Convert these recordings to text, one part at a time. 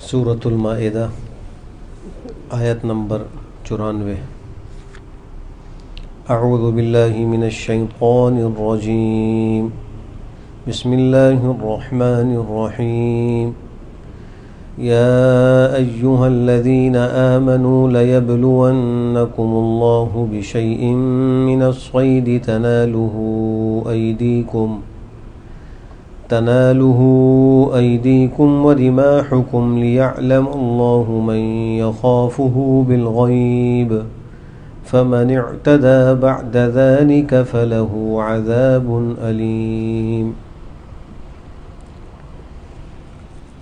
سورۃ المائدہ آیت نمبر 94۔ اعوذ باللہ من الشیطان الرجیم، بسم اللہ الرحمن الرحیم۔ یا ایہا الذین آمنوا لیبلونکم اللہ بشیء من الصید تناله أيديكم ورماحكم ليعلم الله من يخافه بالغيب فمن اعتدى بعد ذلك فله عذاب أليم۔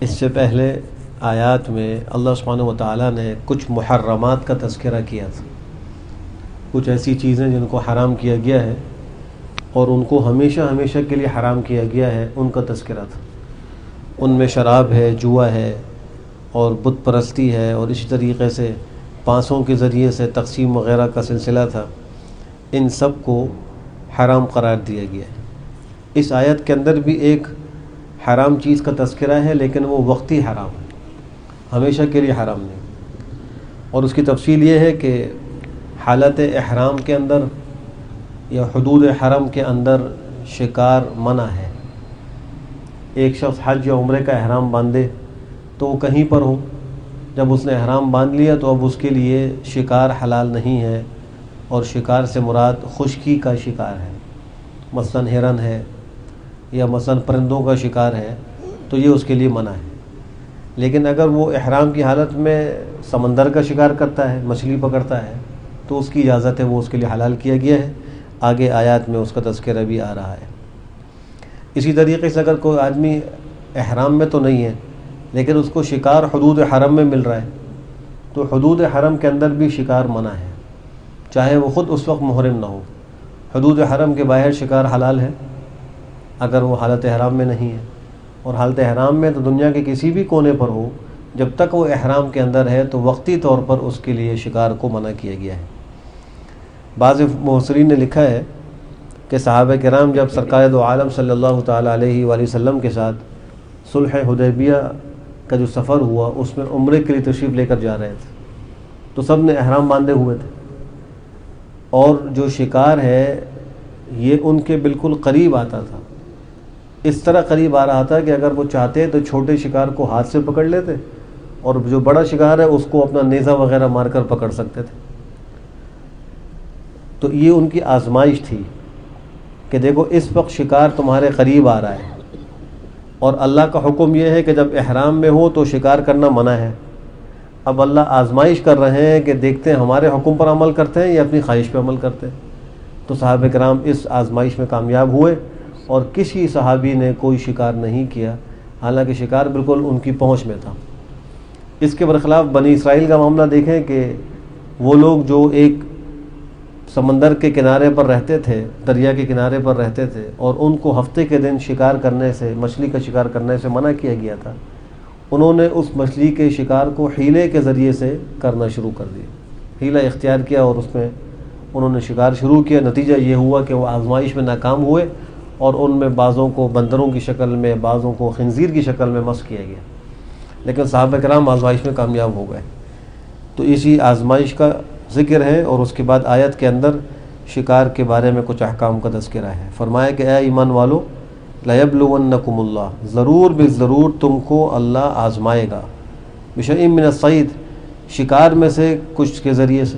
اس سے پہلے آیات میں اللہ سبحانہ وتعالیٰ نے کچھ محرمات کا تذکرہ کیا تھا، کچھ ایسی چیزیں جن کو حرام کیا گیا ہے اور ان کو ہمیشہ ہمیشہ کے لیے حرام کیا گیا ہے، ان کا تذکرہ تھا۔ ان میں شراب ہے، جوا ہے اور بت پرستی ہے، اور اسی طریقے سے پانسوں کے ذریعے سے تقسیم وغیرہ کا سلسلہ تھا۔ ان سب کو حرام قرار دیا گیا ہے۔ اس آیت کے اندر بھی ایک حرام چیز کا تذکرہ ہے، لیکن وہ وقتی حرام ہے، ہمیشہ کے لیے حرام نہیں۔ اور اس کی تفصیل یہ ہے کہ حالت احرام کے اندر یا حدود حرم کے اندر شکار منع ہے۔ ایک شخص حج یا عمرے کا احرام باندھے تو وہ کہیں پر ہو، جب اس نے احرام باندھ لیا تو اب اس کے لیے شکار حلال نہیں ہے، اور شکار سے مراد خشکی کا شکار ہے، مثلا ہرن ہے یا مثلا پرندوں کا شکار ہے، تو یہ اس کے لیے منع ہے۔ لیکن اگر وہ احرام کی حالت میں سمندر کا شکار کرتا ہے، مچھلی پکڑتا ہے، تو اس کی اجازت ہے، وہ اس کے لیے حلال کیا گیا ہے۔ آگے آیات میں اس کا تذکرہ بھی آ رہا ہے۔ اسی طریقے سے اگر کوئی آدمی احرام میں تو نہیں ہے لیکن اس کو شکار حدود حرم میں مل رہا ہے، تو حدود حرم کے اندر بھی شکار منع ہے، چاہے وہ خود اس وقت محرم نہ ہو۔ حدود حرم کے باہر شکار حلال ہے اگر وہ حالت احرام میں نہیں ہے، اور حالت احرام میں تو دنیا کے کسی بھی کونے پر ہو، جب تک وہ احرام کے اندر ہے تو وقتی طور پر اس کے لیے شکار کو منع کیا گیا ہے۔ بعض مفسرین نے لکھا ہے کہ صحابہ کرام جب سرکار دو عالم صلی اللہ تعالیٰ علیہ وآلہ وسلم کے ساتھ صلح حدیبیہ کا جو سفر ہوا، اس میں عمرے کے لیے تشریف لے کر جا رہے تھے، تو سب نے احرام باندھے ہوئے تھے، اور جو شکار ہے یہ ان کے بالکل قریب آتا تھا۔ اس طرح قریب آ رہا تھا کہ اگر وہ چاہتے تو چھوٹے شکار کو ہاتھ سے پکڑ لیتے، اور جو بڑا شکار ہے اس کو اپنا نیزہ وغیرہ مار کر پکڑ سکتے تھے۔ تو یہ ان کی آزمائش تھی کہ دیکھو اس وقت شکار تمہارے قریب آ رہا ہے، اور اللہ کا حکم یہ ہے کہ جب احرام میں ہو تو شکار کرنا منع ہے۔ اب اللہ آزمائش کر رہے ہیں کہ دیکھتے ہیں ہمارے حکم پر عمل کرتے ہیں یا اپنی خواہش پہ عمل کرتے ہیں۔ تو صحابہ کرام اس آزمائش میں کامیاب ہوئے، اور کسی صحابی نے کوئی شکار نہیں کیا، حالانکہ شکار بالکل ان کی پہنچ میں تھا۔ اس کے برخلاف بنی اسرائیل کا معاملہ دیکھیں کہ وہ لوگ جو ایک سمندر کے کنارے پر رہتے تھے، دریا کے کنارے پر رہتے تھے، اور ان کو ہفتے کے دن شکار کرنے سے، مچھلی کا شکار کرنے سے منع کیا گیا تھا، انہوں نے اس مچھلی کے شکار کو حیلے کے ذریعے سے کرنا شروع کر دیا، حیلہ اختیار کیا، اور اس میں انہوں نے شکار شروع کیا۔ نتیجہ یہ ہوا کہ وہ آزمائش میں ناکام ہوئے، اور ان میں بعضوں کو بندروں کی شکل میں، بعضوں کو خنزیر کی شکل میں مسخ کیا گیا، لیکن صحابہ کرام آزمائش میں کامیاب ہو گئے۔ تو اسی آزمائش کا ذکر ہے، اور اس کے بعد آیت کے اندر شکار کے بارے میں کچھ احکام کا تذکرہ ہے۔ فرمایا کہ اے ایمان والو، لیبلونکم اللہ، ضرور بالضرور تم کو اللہ آزمائے گا، بشیء من الصید، شکار میں سے کچھ کے ذریعے سے،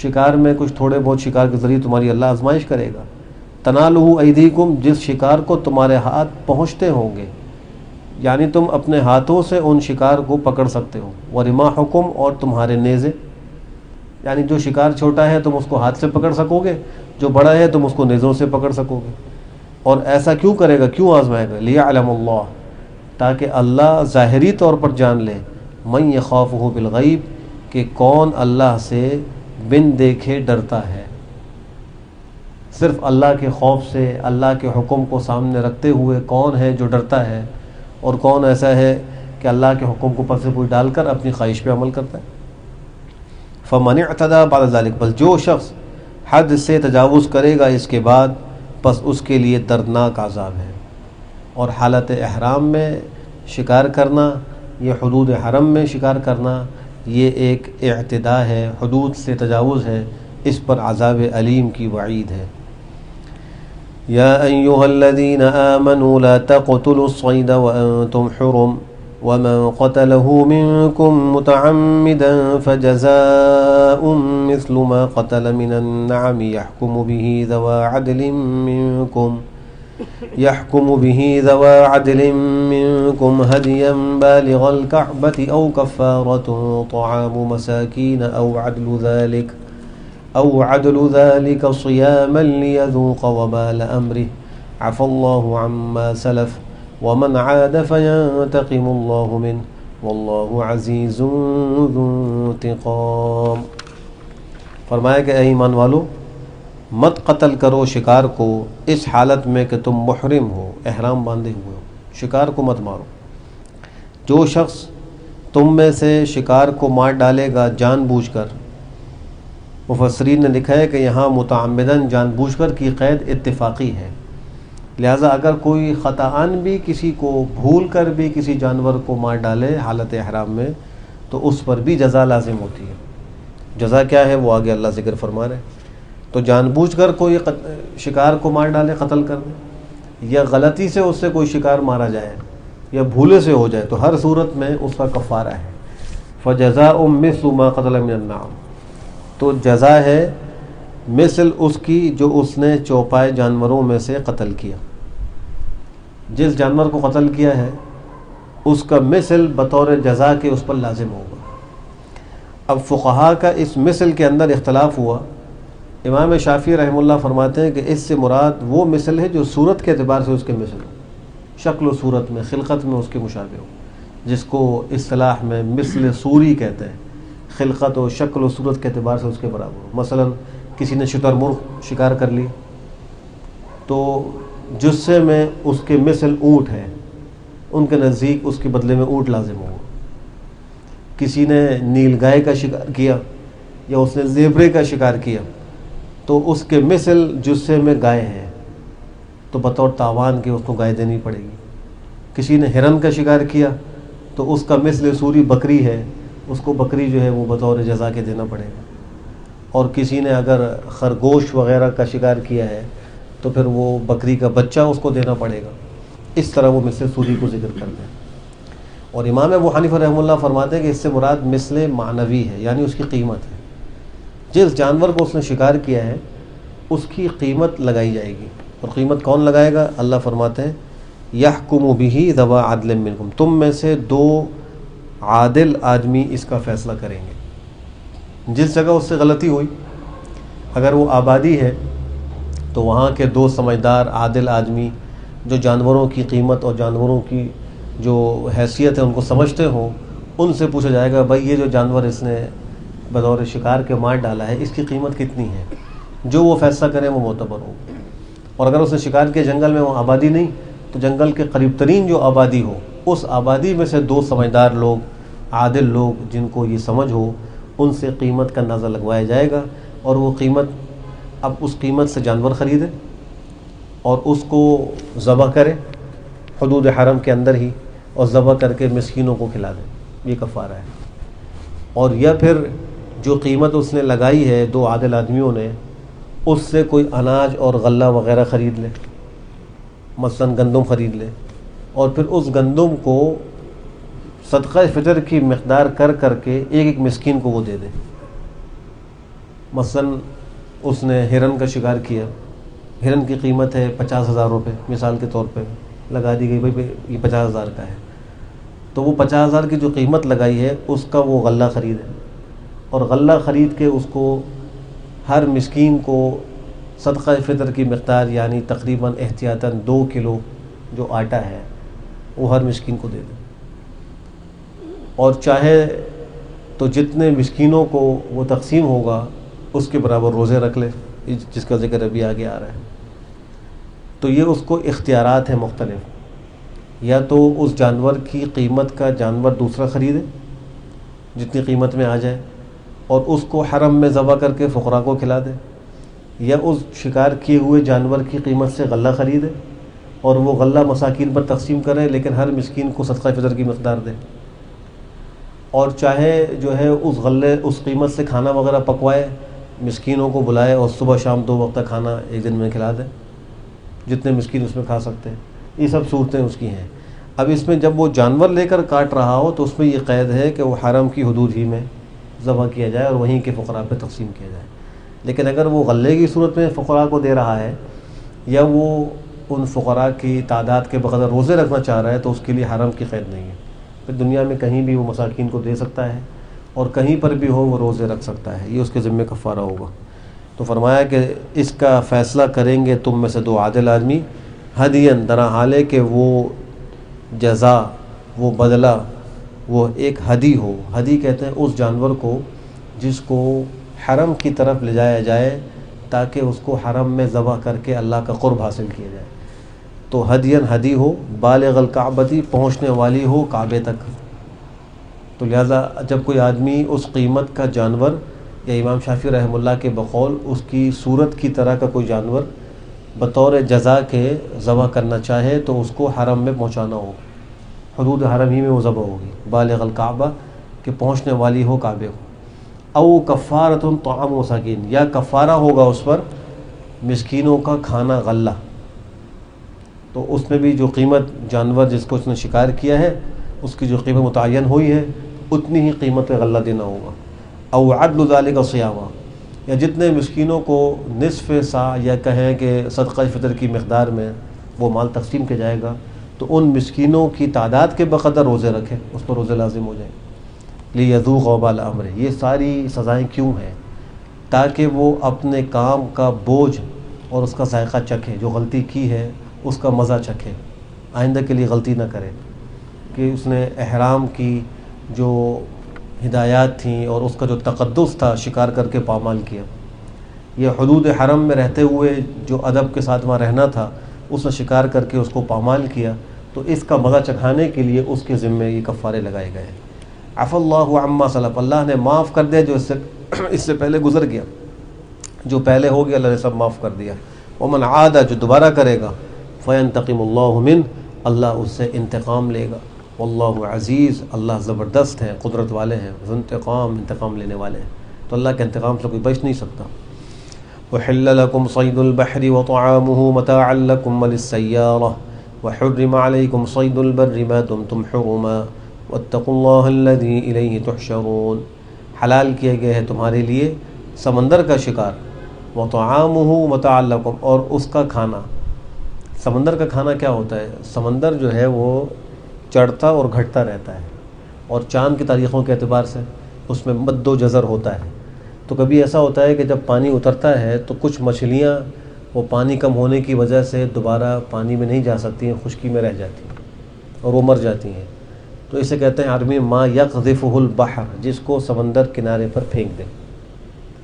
شکار میں کچھ تھوڑے بہت شکار کے ذریعے تمہاری اللہ آزمائش کرے گا۔ تنالہ ایدیکم، جس شکار کو تمہارے ہاتھ پہنچتے ہوں گے، یعنی تم اپنے ہاتھوں سے ان شکار کو پکڑ سکتے ہو۔ ورماحکم، اور تمہارے نیزے، یعنی جو شکار چھوٹا ہے تم اس کو ہاتھ سے پکڑ سکو گے، جو بڑا ہے تم اس کو نیزوں سے پکڑ سکو گے۔ اور ایسا کیوں کرے گا، کیوں آزمائے گا؟ لیعلم اللہ، تاکہ اللہ ظاہری طور پر جان لے، من یخافہ بالغیب، کہ کون اللہ سے بن دیکھے ڈرتا ہے۔ صرف اللہ کے خوف سے، اللہ کے حکم کو سامنے رکھتے ہوئے کون ہے جو ڈرتا ہے، اور کون ایسا ہے کہ اللہ کے حکم کو پس پوچھ ڈال کر اپنی خواہش پہ عمل کرتا ہے۔ فمن اعتدى بعد ذلك، بس جو شخص حد سے تجاوز کرے گا اس کے بعد، پس اس کے لیے دردناک عذاب ہے۔ اور حالت احرام میں شکار کرنا یہ حدود حرم میں شکار کرنا یہ ایک اعتداء ہے، حدود سے تجاوز ہے، اس پر عذاب علیم کی وعید ہے۔ یا ایھا الذین آمنوا لا تقتلوا الصید وانتم حرم ومن قتله منكم متعمدا فجزاء مثل ما قتل من النعم يحكم به ذوى عدل منكم هديا بالغ الكعبة أو كفارة طعام مساكين أو عدل ذلك صياما ليذوق وبال أمره عفى الله عما سلف ومن عاد فينتقم الله منه والله عزيز ذو انتقام۔ فرمایا کہ اے ایمان والو، مت قتل کرو شکار کو اس حالت میں کہ تم محرم ہو، احرام باندھے ہوئے ہو، شکار کو مت مارو۔ جو شخص تم میں سے شکار کو مار ڈالے گا جان بوجھ کر، مفسرین نے لکھا ہے کہ یہاں متعمدن جان بوجھ کر کی قید اتفاقی ہے، لہٰذا اگر کوئی خطأً بھی کسی کو بھول کر بھی کسی جانور کو مار ڈالے حالت احرام میں تو اس پر بھی جزا لازم ہوتی ہے۔ جزا کیا ہے وہ آگے اللہ ذکر فرما رہے ہیں۔ تو جان بوجھ کر کوئی شکار کو مار ڈالے، قتل کر دے، یا غلطی سے اس سے کوئی شکار مارا جائے یا بھولے سے ہو جائے، تو ہر صورت میں اس کا کفارہ ہے۔ فَجَزَاءٌ مِثْلُ مَا قَتَلَ مِنَ النَّعَمِ، تو جزا ہے مثل اس کی جو اس نے چوپائے جانوروں میں سے قتل کیا۔ جس جانور کو قتل کیا ہے اس کا مثل بطور جزا کے اس پر لازم ہوگا۔ اب فقہا کا اس مثل کے اندر اختلاف ہوا۔ امام شافعی رحمہ اللہ فرماتے ہیں کہ اس سے مراد وہ مثل ہے جو صورت کے اعتبار سے اس کے مثل ہو، شکل و صورت میں، خلقت میں اس کے مشابہ ہو، جس کو اصطلاح میں مثل صوری کہتے ہیں، خلقت و شکل و صورت کے اعتبار سے اس کے برابر ہو۔ مثلا کسی نے شتر مرغ شکار کر لی تو جثے میں اس کے مثل اونٹ ہے، ان کے نزدیک اس کے بدلے میں اونٹ لازم ہوگا۔ کسی نے نیل گائے کا شکار کیا یا اس نے زیبرے کا شکار کیا تو اس کے مثل جثے میں گائے ہے، تو بطور تاوان کے اس کو گائے دینی پڑے گی۔ کسی نے ہرن کا شکار کیا تو اس کا مثل سوری بکری ہے، اس کو بکری جو ہے وہ بطور جزا کے دینا پڑے گا۔ اور کسی نے اگر خرگوش وغیرہ کا شکار کیا ہے تو پھر وہ بکری کا بچہ اس کو دینا پڑے گا۔ اس طرح وہ مثل سوری کو ذکر کرتے ہیں۔ اور امام ابو حنیفہ رحمہ اللہ فرماتے ہیں کہ اس سے مراد مثل معنوی ہے، یعنی اس کی قیمت ہے۔ جس جانور کو اس نے شکار کیا ہے اس کی قیمت لگائی جائے گی، اور قیمت کون لگائے گا؟ اللہ فرماتے ہیں یحکم بہ ذوی عدل منکم، تم میں سے دو عادل آدمی اس کا فیصلہ کریں گے۔ جس جگہ اس سے غلطی ہوئی، اگر وہ آبادی ہے تو وہاں کے دو سمجھدار عادل آدمی جو جانوروں کی قیمت اور جانوروں کی جو حیثیت ہے ان کو سمجھتے ہوں، ان سے پوچھا جائے گا بھائی یہ جو جانور اس نے بطور شکار کے مار ڈالا ہے اس کی قیمت کتنی ہے؟ جو وہ فیصلہ کریں وہ معتبر ہو۔ اور اگر اس نے شکار کے جنگل میں وہ آبادی نہیں تو جنگل کے قریب ترین جو آبادی ہو اس آبادی میں سے دو سمجھدار لوگ، عادل لوگ جن کو یہ سمجھ ہو، ان سے قیمت کا اندازہ لگوایا جائے گا، اور وہ قیمت، اب اس قیمت سے جانور خریدے اور اس کو ذبح کرے حدود حرم کے اندر ہی، اور ذبح کر کے مسکینوں کو کھلا دے، یہ کفارہ ہے۔ اور یا پھر جو قیمت اس نے لگائی ہے دو عادل آدمیوں نے، اس سے کوئی اناج اور غلہ وغیرہ خرید لے، مثلا گندم خرید لے، اور پھر اس گندم کو صدقہ فطر کی مقدار کر کر کے ایک ایک مسکین کو وہ دے دے۔ مثلا اس نے ہرن کا شکار کیا، ہرن کی قیمت ہے 50,000 روپے، مثال کے طور پہ لگا دی گئی بھائی یہ 50,000 کا ہے، تو وہ 50,000 کی جو قیمت لگائی ہے اس کا وہ غلہ خریدے، اور غلہ خرید کے اس کو ہر مسکین کو صدقہ فطر کی مقدار، یعنی تقریباً احتیاطاً 2 کلو جو آٹا ہے وہ ہر مسکین کو دے دے، اور چاہے تو جتنے مسکینوں کو وہ تقسیم ہوگا اس کے برابر روزے رکھ لے، جس کا ذکر ابھی آگے آ رہا ہے۔ تو یہ اس کو اختیارات ہیں مختلف، یا تو اس جانور کی قیمت کا جانور دوسرا خریدے جتنی قیمت میں آ جائے اور اس کو حرم میں ذبح کر کے فقراء کو کھلا دے، یا اس شکار کیے ہوئے جانور کی قیمت سے غلہ خریدے اور وہ غلہ مساکین پر تقسیم کرے لیکن ہر مسکین کو صدقہ فطر کی مقدار دے۔ اور چاہے جو ہے اس قیمت سے کھانا وغیرہ پکوائے، مسکینوں کو بلائے اور صبح شام 2 وقت کھانا ایک دن میں کھلا دے، جتنے مسکین اس میں کھا سکتے ہیں. یہ سب صورتیں اس کی ہیں. اب اس میں جب وہ جانور لے کر کاٹ رہا ہو تو اس میں یہ قید ہے کہ وہ حرم کی حدود ہی میں ذبح کیا جائے اور وہیں کے فقراء پہ تقسیم کیا جائے. لیکن اگر وہ غلے کی صورت میں فقراء کو دے رہا ہے یا وہ ان فقراء کی تعداد کے بقدر روزے رکھنا چاہ رہا ہے تو اس کے لیے حرم کی قید نہیں ہے. پھر دنیا میں کہیں بھی وہ مساکین کو دے سکتا ہے اور کہیں پر بھی ہو وہ روزے رکھ سکتا ہے. یہ اس کے ذمہ کفارہ ہوگا. تو فرمایا کہ اس کا فیصلہ کریں گے تم میں سے 2 عادل آدمی، ہدین درا حالے کہ وہ جزا، وہ بدلہ، وہ ایک ہدی ہو. ہدی کہتے ہیں اس جانور کو جس کو حرم کی طرف لے جایا جائے تاکہ اس کو حرم میں ذبح کر کے اللہ کا قرب حاصل کیا جائے. تو ہدین ہدی ہو، بالغ الکعبتی پہنچنے والی ہو کعبے تک. تو لہٰذا جب کوئی آدمی اس قیمت کا جانور یا امام شافعی رحمہ اللہ کے بقول اس کی صورت کی طرح کا کوئی جانور بطور جزا کے ذبح کرنا چاہے تو اس کو حرم میں پہنچانا ہوگا، حدود حرم ہی میں وہ ذبح ہوگی. بالغ الکعبہ کہ پہنچنے والی ہو کعبے کو. او کفارۃ طعام مساکین، یا کفارہ ہوگا اس پر مسکینوں کا کھانا غلہ. تو اس میں بھی جو قیمت جانور جس کو اس نے شکار کیا ہے اس کی جو قیمت متعین ہوئی ہے اتنی ہی قیمت پہ غلہ دینا ہوگا. او عدل ذالک صیاما، یا جتنے مسکینوں کو نصف سا یا کہیں کہ صدقہ فطر کی مقدار میں وہ مال تقسیم کیا جائے گا تو ان مسکینوں کی تعداد کے بقدر روزے رکھے، اس پر روزے لازم ہو جائیں. لیذوق وبال امر، یہ ساری سزائیں کیوں ہیں؟ تاکہ وہ اپنے کام کا بوجھ اور اس کا ذائقہ چکھے. جو غلطی کی ہے اس کا مزہ چکھے، آئندہ کے لیے غلطی نہ کرے کہ اس نے احرام کی جو ہدایات تھیں اور اس کا جو تقدس تھا شکار کر کے پامال کیا. یہ حدود حرم میں رہتے ہوئے جو ادب کے ساتھ وہاں رہنا تھا اس نے شکار کر کے اس کو پامال کیا. تو اس کا مزہ چکھانے کے لیے اس کے ذمے یہ کفارے لگائے گئے. عفا اللہ عما سلف، اللہ نے معاف کر دیا جو اس سے پہلے گزر گیا. جو پہلے ہو گیا اللہ نے سب معاف کر دیا. ومن عاد، جو دوبارہ کرے گا، فینتقم اللہ من، اللہ اس سے انتقام لے گا. واللہ عزیز، اللہ زبردست ہے، قدرت والے ہیں، ذو انتقام، انتقام لینے والے ہیں. تو اللہ کے انتقام سے کوئی بچ نہیں سکتا. وحل لکم صید البحر وطعامہ متاعا لکم وللسیارہ وحرم علیکم صید البر ما دمتم حرما واتقوا اللہ الذی الیہ تحشرون. حلال کیے گئے ہیں تمہارے لیے سمندر کا شکار، وطعامہ متاعا لکم، اور اس کا کھانا. سمندر کا کھانا کیا ہوتا ہے؟ سمندر جو ہے وہ چڑھتا اور گھٹتا رہتا ہے اور چاند کی تاریخوں کے اعتبار سے اس میں مد و جزر ہوتا ہے. تو کبھی ایسا ہوتا ہے کہ جب پانی اترتا ہے تو کچھ مچھلیاں وہ پانی کم ہونے کی وجہ سے دوبارہ پانی میں نہیں جا سکتی ہیں، خشکی میں رہ جاتی ہیں اور وہ مر جاتی ہیں. تو اسے کہتے ہیں عربی میں ما یقذفہ البحر، جس کو سمندر کنارے پر پھینک دے.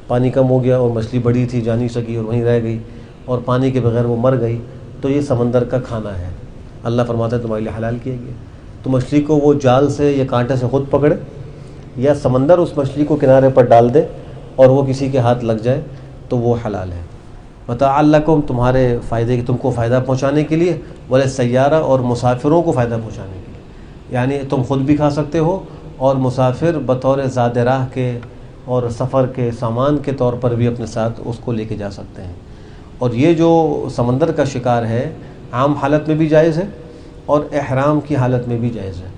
پانی کم ہو گیا اور مچھلی بڑی تھی جا نہیں سکی اور وہیں رہ گئی اور پانی کے بغیر وہ مر گئی، تو یہ سمندر کا کھانا ہے. اللہ فرماتا ہے تمہارے لیے حلال کیا گیا. تو مچھلی کو وہ جال سے یا کانٹے سے خود پکڑے یا سمندر اس مچھلی کو کنارے پر ڈال دے اور وہ کسی کے ہاتھ لگ جائے تو وہ حلال ہے. متاعا لکم، تمہارے فائدے کی، تم کو فائدہ پہنچانے کے لیے، وللسیارہ، اور مسافروں کو فائدہ پہنچانے کے لیے. یعنی تم خود بھی کھا سکتے ہو اور مسافر بطور زاد راہ کے اور سفر کے سامان کے طور پر بھی اپنے ساتھ اس کو لے کے جا سکتے ہیں. اور یہ جو سمندر کا شکار ہے عام حالت میں بھی جائز ہے اور احرام کی حالت میں بھی جائز ہے.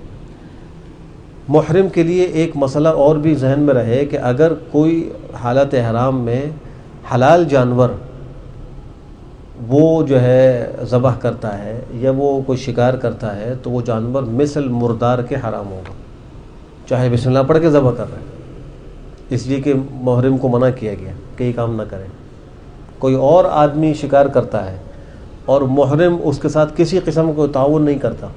محرم کے لیے ایک مسئلہ اور بھی ذہن میں رہے کہ اگر کوئی حالت احرام میں حلال جانور وہ جو ہے ذبح کرتا ہے یا وہ کوئی شکار کرتا ہے تو وہ جانور مثل مردار کے حرام ہوگا، چاہے بسم اللہ پڑھ کے ذبح کر رہے ہیں، اس لیے کہ محرم کو منع کیا گیا کہ یہ کام نہ کریں. کوئی اور آدمی شکار کرتا ہے اور محرم اس کے ساتھ کسی قسم کو تعاون نہیں کرتا،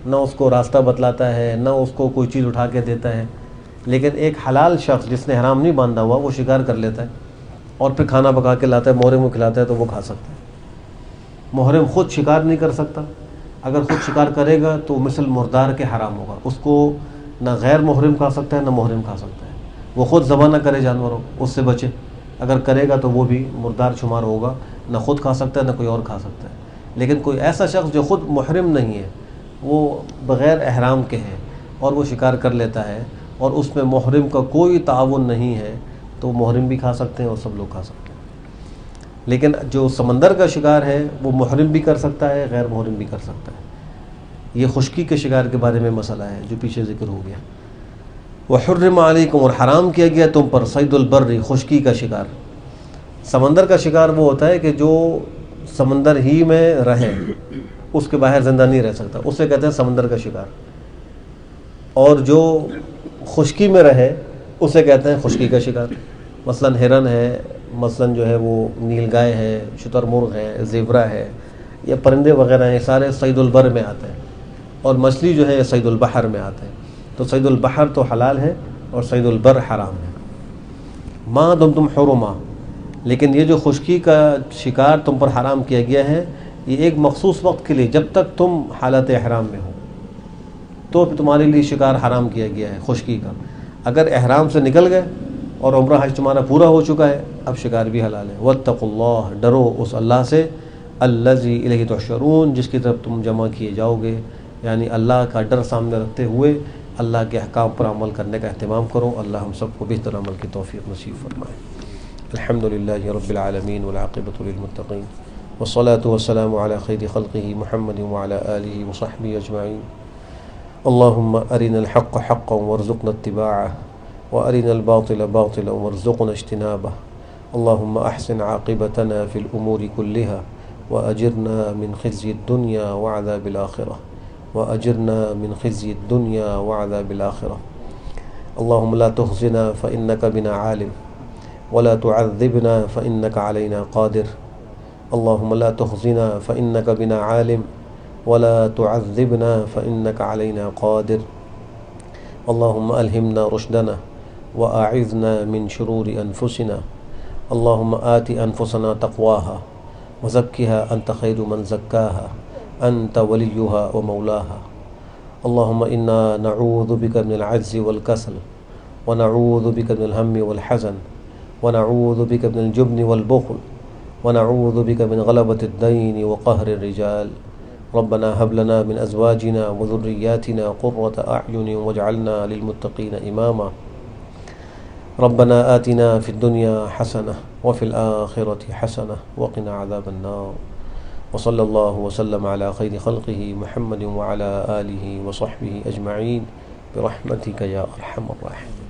نہ اس کو راستہ بتلاتا ہے نہ اس کو کوئی چیز اٹھا کے دیتا ہے، لیکن ایک حلال شخص جس نے احرام نہیں باندھا ہوا وہ شکار کر لیتا ہے اور پھر کھانا پکا کے لاتا ہے، محرم کو کھلاتا ہے تو وہ کھا سکتا ہے. محرم خود شکار نہیں کر سکتا، اگر خود شکار کرے گا تو مثل مردار کے حرام ہوگا. اس کو نہ غیر محرم کھا سکتا ہے نہ محرم کھا سکتا ہے. وہ خود ذبح نہ کرے جانوروں، اس سے بچے، اگر کرے گا تو وہ بھی مردار شمار ہوگا، نہ خود کھا سکتا ہے نہ کوئی اور کھا سکتا ہے. لیکن کوئی ایسا شخص جو خود محرم نہیں ہے، وہ بغیر احرام کے ہے اور وہ شکار کر لیتا ہے اور اس میں محرم کا کوئی تعاون نہیں ہے تو محرم بھی کھا سکتے ہیں اور سب لوگ کھا سکتے ہیں. لیکن جو سمندر کا شکار ہے وہ محرم بھی کر سکتا ہے، غیر محرم بھی کر سکتا ہے. یہ خشکی کے شکار کے بارے میں مسئلہ ہے جو پیچھے ذکر ہو گیا. وحرم علیکم، اور حرام کیا گیا تم پر، صید البر، خشکی کا شکار. سمندر کا شکار وہ ہوتا ہے کہ جو سمندر ہی میں رہے، اس کے باہر زندہ نہیں رہ سکتا، اسے کہتے ہیں سمندر کا شکار. اور جو خشکی میں رہے اسے کہتے ہیں خشکی کا شکار. مثلا ہرن ہے، مثلا جو ہے وہ نیل گائے ہے، شتر مرغ ہے، زیبرا ہے، یا پرندے وغیرہ ہیں، سارے صید البر میں آتے ہیں. اور مچھلی جو ہے یہ صید البحر میں آتے ہیں. تو صید البحر تو حلال ہے اور صید البر حرام ہے. ما دمتم حرما، لیکن یہ جو خشکی کا شکار تم پر حرام کیا گیا ہے یہ ایک مخصوص وقت کے لیے، جب تک تم حالت احرام میں ہو تو تمہارے لیے شکار حرام کیا گیا ہے خشکی کا. اگر احرام سے نکل گئے اور عمرہ حج تمہارا پورا ہو چکا ہے اب شکار بھی حلال ہے. واتقوا اللہ، ڈرو اس اللہ سے، الذی الیہ تحشرون، جس کی طرف تم جمع کیے جاؤ گے. یعنی اللہ کا ڈر سامنے رکھتے ہوئے اللہ کے احکام پر عمل کرنے کا اہتمام کرو. اللہ ہم سب کو بہتر عمل کی توفیق نصیب فرمائے. الحمد للہ رب العالمین والعاقبۃ للمتقین والصلاة والسلام علی خیر خلقہ محمد وعلی آلہ وصحبہ اجمعین. اللہم ارنا الحق حقا وارزقنا اتباعہ وارنا الباطل باطلا وارزقنا اجتنابہ. اللہم احسن عاقبتنا فی الامور کلہا وأجرنا من خزي الدنيا وعذاب الآخرة وأجرنا من خزي الدنيا وعذاب الآخرة. اللهم لا تخزنا فإنك بنا عالم ولا تعذبنا فإنك علينا قادر. اللهم لا تخزنا فإنك بنا عالم ولا تعذبنا فإنك علينا قادر. اللهم ألهمنا رشدنا وأعذنا من شرور أنفسنا. اللهم آت أنفسنا تقواها وزكها أنت خير من زكاها أنت وليها ومولاها. اللهم إنا نعوذ بك من العجز والكسل ونعوذ بك من الهم والحزن ونعوذ بك من الجبن والبخل ونعوذ بك من غلبة الدين وقهر الرجال. ربنا هب لنا من أزواجنا وذرياتنا قرة أعين واجعلنا للمتقين إماما. ربنا آتنا في الدنيا حسنة وفي الآخرة حسنة وقنا عذاب النار. وصلى الله وسلم على خير خلقه محمد وعلى آله وصحبه أجمعين برحمتك يا أرحم الراحمين.